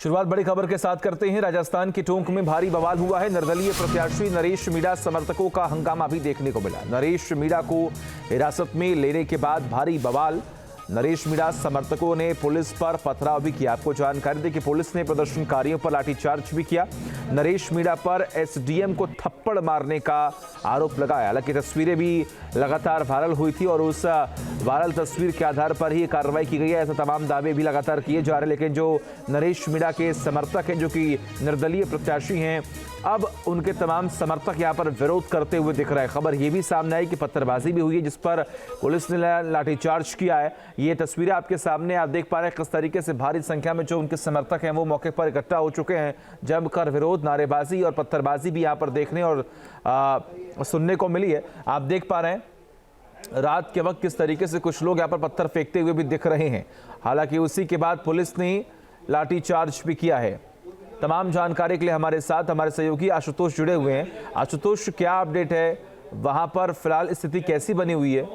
शुरुआत बड़ी खबर के साथ करते हैं। राजस्थान के टोंक में भारी बवाल हुआ है। निर्दलीय प्रत्याशी नरेश मीणा समर्थकों का हंगामा भी देखने को मिला। नरेश मीणा को हिरासत में लेने के बाद भारी बवाल। नरेश मीणा समर्थकों ने पुलिस पर पथराव भी किया। आपको जानकारी दें कि पुलिस ने प्रदर्शनकारियों पर लाठीचार्ज भी किया। नरेश मीणा पर एसडीएम को थप्पड़ मारने का आरोप लगाया। हालांकि तस्वीरें भी लगातार वायरल हुई थी और उस वायरल तस्वीर के आधार पर ही कार्रवाई की गई है, ऐसे तमाम दावे भी लगातार किए जा रहे हैं। लेकिन जो नरेश मीणा के समर्थक हैं, जो कि निर्दलीय प्रत्याशी हैं, अब उनके तमाम समर्थक यहां पर विरोध करते हुए दिख रहे हैं। खबर यह भी सामने आई कि पत्थरबाजी भी हुई है, जिस पर पुलिस ने लाठीचार्ज किया है। ये तस्वीरें आपके सामने आप देख पा रहे हैं किस तरीके से भारी संख्या में जो उनके समर्थक हैं वो मौके पर इकट्ठा हो चुके हैं। जमकर विरोध, नारेबाजी और पत्थरबाजी भी यहाँ पर देखने और सुनने को मिली है। आप देख पा रहे हैं रात के वक्त किस तरीके से कुछ लोग यहाँ पर पत्थर फेंकते हुए भी दिख रहे हैं। हालांकि उसी के बाद पुलिस ने लाठीचार्ज भी किया है। तमाम जानकारी के लिए हमारे साथ हमारे सहयोगी आशुतोष जुड़े हुए हैं। आशुतोष, क्या अपडेट है वहां पर? फिलहाल स्थिति कैसी बनी हुई है?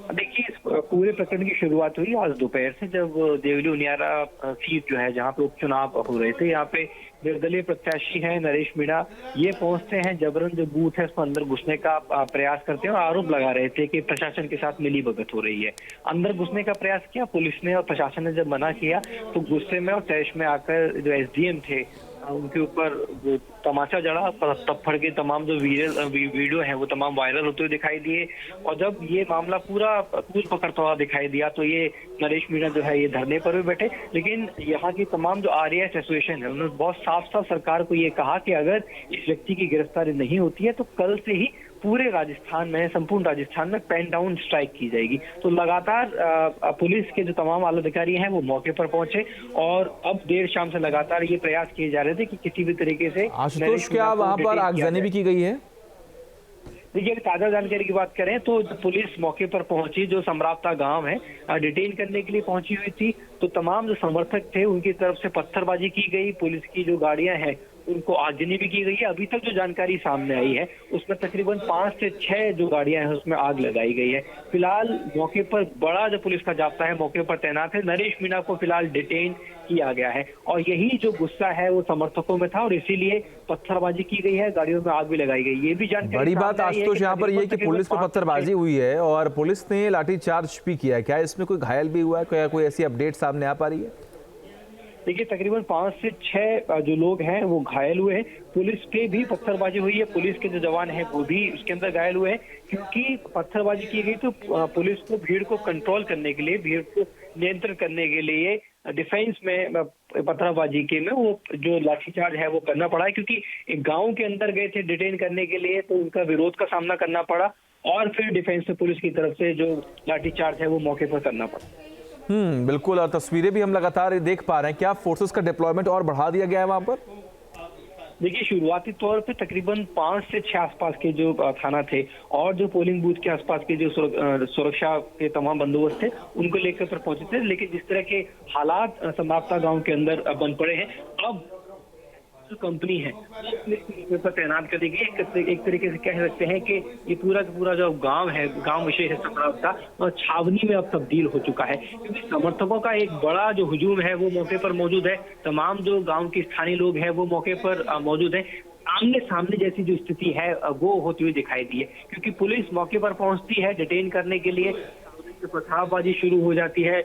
देखिए, इस पूरे प्रकरण की शुरुआत हुई आज दोपहर से, जब देवली उनियारा सीट जो है जहां पे उपचुनाव हो रहे थे, यहाँ पे निर्दलीय प्रत्याशी हैं नरेश मीणा, ये पहुंचते हैं, जबरन जो बूथ है उसको अंदर घुसने का प्रयास करते हैं और आरोप लगा रहे थे कि प्रशासन के साथ मिलीभगत हो रही है। अंदर घुसने का प्रयास किया पुलिस ने और प्रशासन ने जब मना किया तो गुस्से में और तैश में आकर जो एसडीएम थे उनके ऊपर जो तमाचा जड़ा, थप्पड़ के तमाम जो वीडियो हैं वो तमाम वायरल होते हुए दिखाई दिए। और जब ये मामला पूरा तूल पकड़ता हुआ दिखाई दिया तो ये नरेश मीणा जो है ये धरने पर भी बैठे। लेकिन यहाँ की तमाम जो आरएएस एसोसिएशन है उन्होंने बहुत साफ साफ सरकार को ये कहा कि अगर इस व्यक्ति की गिरफ्तारी नहीं होती है तो कल से ही पूरे राजस्थान में, संपूर्ण राजस्थान में पेन डाउन स्ट्राइक की जाएगी। तो लगातार पुलिस के जो तमाम आला अधिकारी हैं वो मौके पर पहुंचे और अब देर शाम से लगातार ये प्रयास किए जा रहे थे कि किसी भी तरीके से। आशुतोष, क्या वहां पर आगजनी भी की गई है? देखिए, ताजा जानकारी की बात करें तो पुलिस मौके पर पहुंची, जो सम्राप्ता गांव है, डिटेन करने के लिए पहुंची हुई थी। तो तमाम जो समर्थक थे उनकी तरफ से पत्थरबाजी की गई। पुलिस की जो गाड़ियां हैं उनको आगजनी भी की गई है। अभी तक जो जानकारी सामने आई है उसमें तकरीबन 5 से 6 जो गाड़ियां हैं उसमें आग लगाई गई है। फिलहाल मौके पर बड़ा जो पुलिस का जाब्ता है मौके पर तैनात है। नरेश मीणा को फिलहाल डिटेन किया गया है और यही जो गुस्सा है वो समर्थकों में था और इसीलिए पत्थरबाजी की गई है, गाड़ियों में आग भी लगाई गई। ये भी जानकारी बड़ी बात आशुतोष यहाँ पर ये कि पुलिस पर पत्थरबाजी हुई है और पुलिस ने लाठीचार्ज भी किया है। क्या इसमें कोई घायल भी हुआ है? क्या कोई ऐसी अपडेट सामने आ पा रही है? देखिए, तकरीबन 5 से 6 जो लोग हैं वो घायल हुए हैं। पुलिस पे भी पत्थरबाजी हुई है, पुलिस के जो जवान हैं वो भी उसके अंदर घायल हुए हैं। क्योंकि पत्थरबाजी की गई तो पुलिस को भीड़ को कंट्रोल करने के लिए, भीड़ को नियंत्रण करने के लिए डिफेंस में पत्थरबाजी के में वो जो लाठीचार्ज है वो करना पड़ा है। क्योंकि एक गाँव के अंदर गए थे डिटेन करने के लिए तो उनका विरोध का सामना करना पड़ा और फिर डिफेंस से पुलिस की तरफ से जो लाठीचार्ज है वो मौके पर करना पड़ा। बिल्कुल, और तस्वीरें भी हम लगातार देख पा रहे हैं। क्या फोर्सेस का डिप्लॉयमेंट और बढ़ा दिया गया है वहां पर? देखिए, शुरुआती तौर पे तकरीबन 5 से 6 आसपास के जो थाना थे और जो पोलिंग बूथ के आसपास के जो सुरक्षा के तमाम बंदोबस्त थे उनको लेकर पर पहुंचे थे। लेकिन जिस तरह के हालात समाप्ता गांव के अंदर बन पड़े हैं, अब जो कंपनी है पर तैनात कर दी गई। एक तरीके से कह सकते हैं कि ये पूरा जो गांव है, गांव विशेष है सम्राप्ता, और छावनी में अब तब्दील हो चुका है। क्योंकि समर्थकों का एक बड़ा जो हुजूम है वो मौके पर मौजूद है। तमाम जो गांव के स्थानीय लोग हैं वो मौके पर मौजूद है। आमने सामने जैसी जो स्थिति है वो होती हुई दिखाई दी है। क्योंकि पुलिस मौके पर पहुंचती है डिटेन करने के लिए, पथरावबाजी शुरू हो जाती है।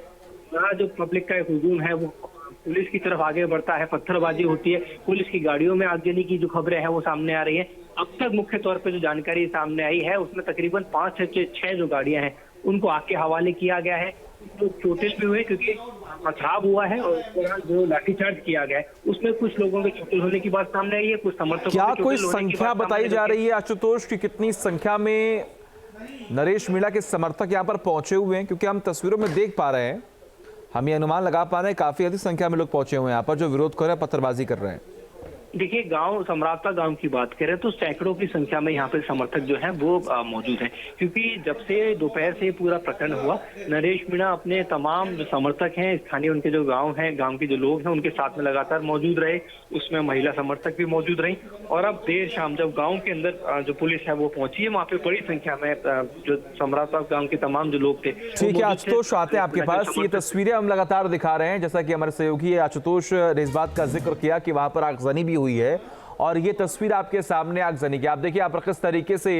बड़ा जो पब्लिक का एक हुजूम है वो पुलिस की तरफ आगे बढ़ता है, पत्थरबाजी होती है, पुलिस की गाड़ियों में आगजनी की जो खबरें हैं वो सामने आ रही हैं। अब तक मुख्य तौर पे जो जानकारी सामने आई है उसमें तकरीबन 5 से 6 जो गाड़ियां हैं उनको आग के हवाले किया गया है। जो चोटिल भी हुए क्योंकि पथराव हुआ है और जो लाठीचार्ज किया गया है उसमें कुछ लोगों के चोटिल होने की बात सामने आई है, कुछ समर्थकों क्या कोई संख्या बताई जा रही है आशुतोष की कितनी संख्या में नरेश मीणा के समर्थक यहाँ पर पहुंचे हुए हैं? क्योंकि हम तस्वीरों में देख पा रहे हैं, हम ये अनुमान लगा पा रहे हैं काफी अधिक संख्या में लोग पहुंचे हुए हैं यहाँ पर जो विरोध कर रहे हैं, पत्थरबाजी कर रहे हैं। देखिए, गांव समराता गांव की बात करें तो सैकड़ों की संख्या में यहाँ पे समर्थक जो हैं वो मौजूद हैं, क्योंकि जब से दोपहर से पूरा प्रकरण हुआ, नरेश मीणा अपने तमाम जो समर्थक हैं, स्थानीय उनके जो गांव हैं, गांव के जो लोग हैं, उनके साथ में लगातार मौजूद रहे। उसमें महिला समर्थक भी मौजूद रही और अब देर शाम जब गाँव के अंदर जो पुलिस है वो पहुंची है, वहाँ पे बड़ी संख्या में जो समराता गाँव के तमाम जो लोग थे। ठीक है आशुतोष, आते हैं आपके पास। ये तस्वीरें हम लगातार दिखा रहे हैं, जैसा कि हमारे सहयोगी आशुतोष ने इस बात का जिक्र किया कि वहां पर आगजनी भी हुई है और ये तस्वीर आपके सामने आगजनी की। आप देखिए, आप किस तरीके से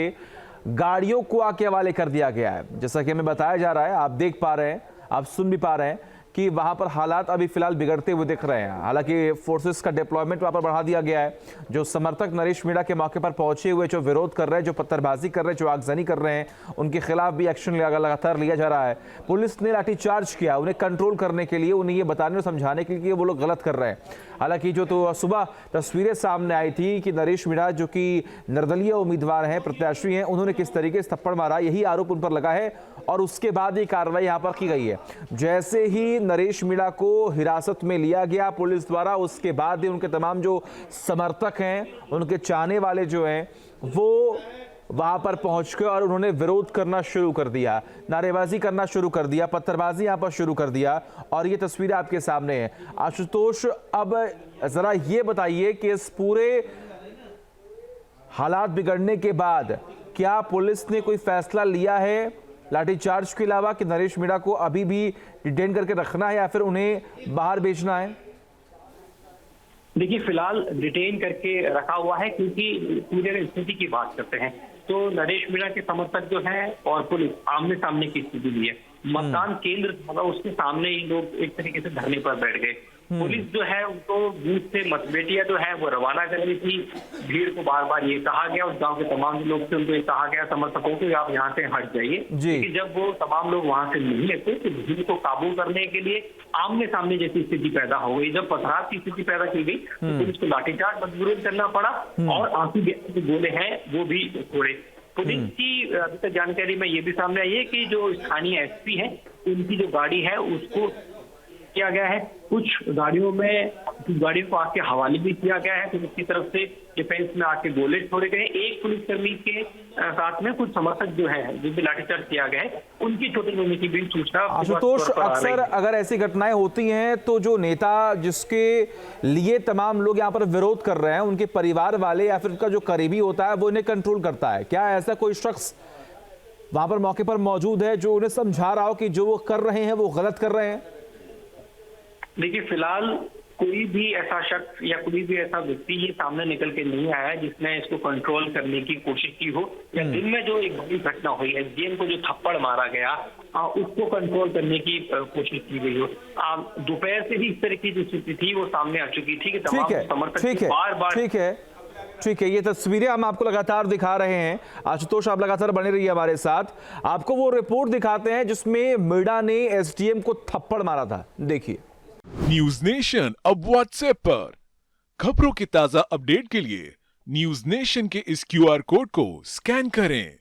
गाड़ियों को आके हवाले कर दिया गया है, जैसा कि हमें बताया जा रहा है। आप देख पा रहे हैं, आप सुन भी पा रहे हैं कि वहां पर हालात अभी फिलहाल बिगड़ते हुए दिख रहे हैं। हालांकि फोर्सेस का डिप्लॉयमेंट वहां पर बढ़ा दिया गया है। जो समर्थक नरेश मीणा के मौके पर पहुंचे हुए, जो विरोध कर रहे हैं, जो पत्थरबाजी कर रहे हैं, जो आगजनी कर रहे हैं, उनके खिलाफ भी एक्शन लगातार लिया जा रहा है। पुलिस ने लाठीचार्ज किया उन्हें कंट्रोल करने के लिए, उन्हें ये बताने और समझाने के लिए कि वो लोग गलत कर रहे हैं। हालांकि जो तो सुबह तस्वीरें सामने आई थी कि नरेश मीणा जो कि निर्दलीय उम्मीदवार हैं, प्रत्याशी हैं, उन्होंने किस तरीके से थप्पड़ मारा, यही आरोप उन पर लगा है और उसके बाद ये कार्रवाई यहाँ पर की गई है। जैसे ही नरेश मीणा को हिरासत में लिया गया पुलिस द्वारा, उसके बाद ही उनके तमाम जो समर्थक हैं, उनके चाहने वाले जो हैं, वो वहां पर पहुंच गए और उन्होंने विरोध करना शुरू कर दिया, नारेबाजी करना शुरू कर दिया, पत्थरबाजी यहां पर शुरू कर दिया और ये तस्वीरें आपके सामने हैं। आशुतोष, अब जरा ये बताइए कि इस पूरे हालात बिगड़ने के बाद क्या पुलिस ने कोई फैसला लिया है लाठीचार्ज के अलावा कि नरेश मीणा को अभी भी डिटेन करके रखना है या फिर उन्हें बाहर भेजना है? देखिए, फिलहाल डिटेन करके रखा हुआ है, क्योंकि पूरे स्थिति की बात करते हैं तो नरेश मीणा के समर्थक जो हैं और पुलिस आमने सामने की स्थिति भी है। मतदान केंद्र होगा, उसके सामने ही लोग एक तरीके से धरने पर बैठ गए। पुलिस जो है उनको बूथ से मतपेटियां जो है वो रवाना कर रही थी। भीड़ को बार बार ये कहा गया, उस गांव के तमाम लोग थे उनको ये कहा गया, समर्थकों को आप यहाँ से हट जाइए। क्योंकि जब वो तमाम लोग वहां से नहीं लेते तो भीड़ को काबू करने के लिए आमने सामने जैसी स्थिति पैदा हो गई। जब पथराव की स्थिति पैदा की गई तो पुलिस को लाठीचार्ज मजबूरन करना पड़ा और आंसू गैस के गोले हैं वो भी छोड़े। पुलिस की अभी तक जानकारी में ये भी सामने आई है कि जो स्थानीय एसपी है उनकी जो गाड़ी है उसको किया गया है, कुछ गाड़ियों को आके हवाले भी किया गया है, तो उसकी तरफ से डिफेंस में आके गोले छोड़े गए। एक पुलिसकर्मी के साथ में कुछ समर्थक जो है जिनसे लाठीचार्ज किया गया है उनकी चोटिल होने की भी सूचना। आशुतोष, अक्सर अगर ऐसी घटनाएं होती हैं तो जो नेता जिसके लिए तमाम लोग यहाँ पर विरोध कर रहे हैं, उनके परिवार वाले या फिर उनका जो करीबी होता है वो इन्हें कंट्रोल करता है। क्या ऐसा कोई शख्स वहां पर मौके पर मौजूद है जो उन्हें समझा रहा हो कि जो वो कर रहे हैं वो गलत कर रहे हैं? देखिए, फिलहाल कोई भी ऐसा शख्स या कोई भी ऐसा व्यक्ति ये सामने निकल के नहीं आया है जिसने इसको कंट्रोल करने की कोशिश की हो, या दिन में जो एक बड़ी घटना हुई एसडीएम को जो थप्पड़ मारा गया उसको कंट्रोल करने की कोशिश की गई हो। दोपहर से ही इस तरह की जो स्थिति थी वो सामने आ चुकी थी कि तमाम समर्थक बार-बार। ठीक है, ये तस्वीरें हम आपको लगातार दिखा रहे हैं। आशुतोष, आप लगातार बने रहिए हमारे साथ। आपको वो रिपोर्ट दिखाते हैं जिसमें मीणा ने एसडीएम को थप्पड़ मारा था, देखिए। न्यूज नेशन अब व्हाट्सएप पर खबरों की ताजा अपडेट के लिए न्यूज नेशन के इस क्यूआर कोड को स्कैन करें।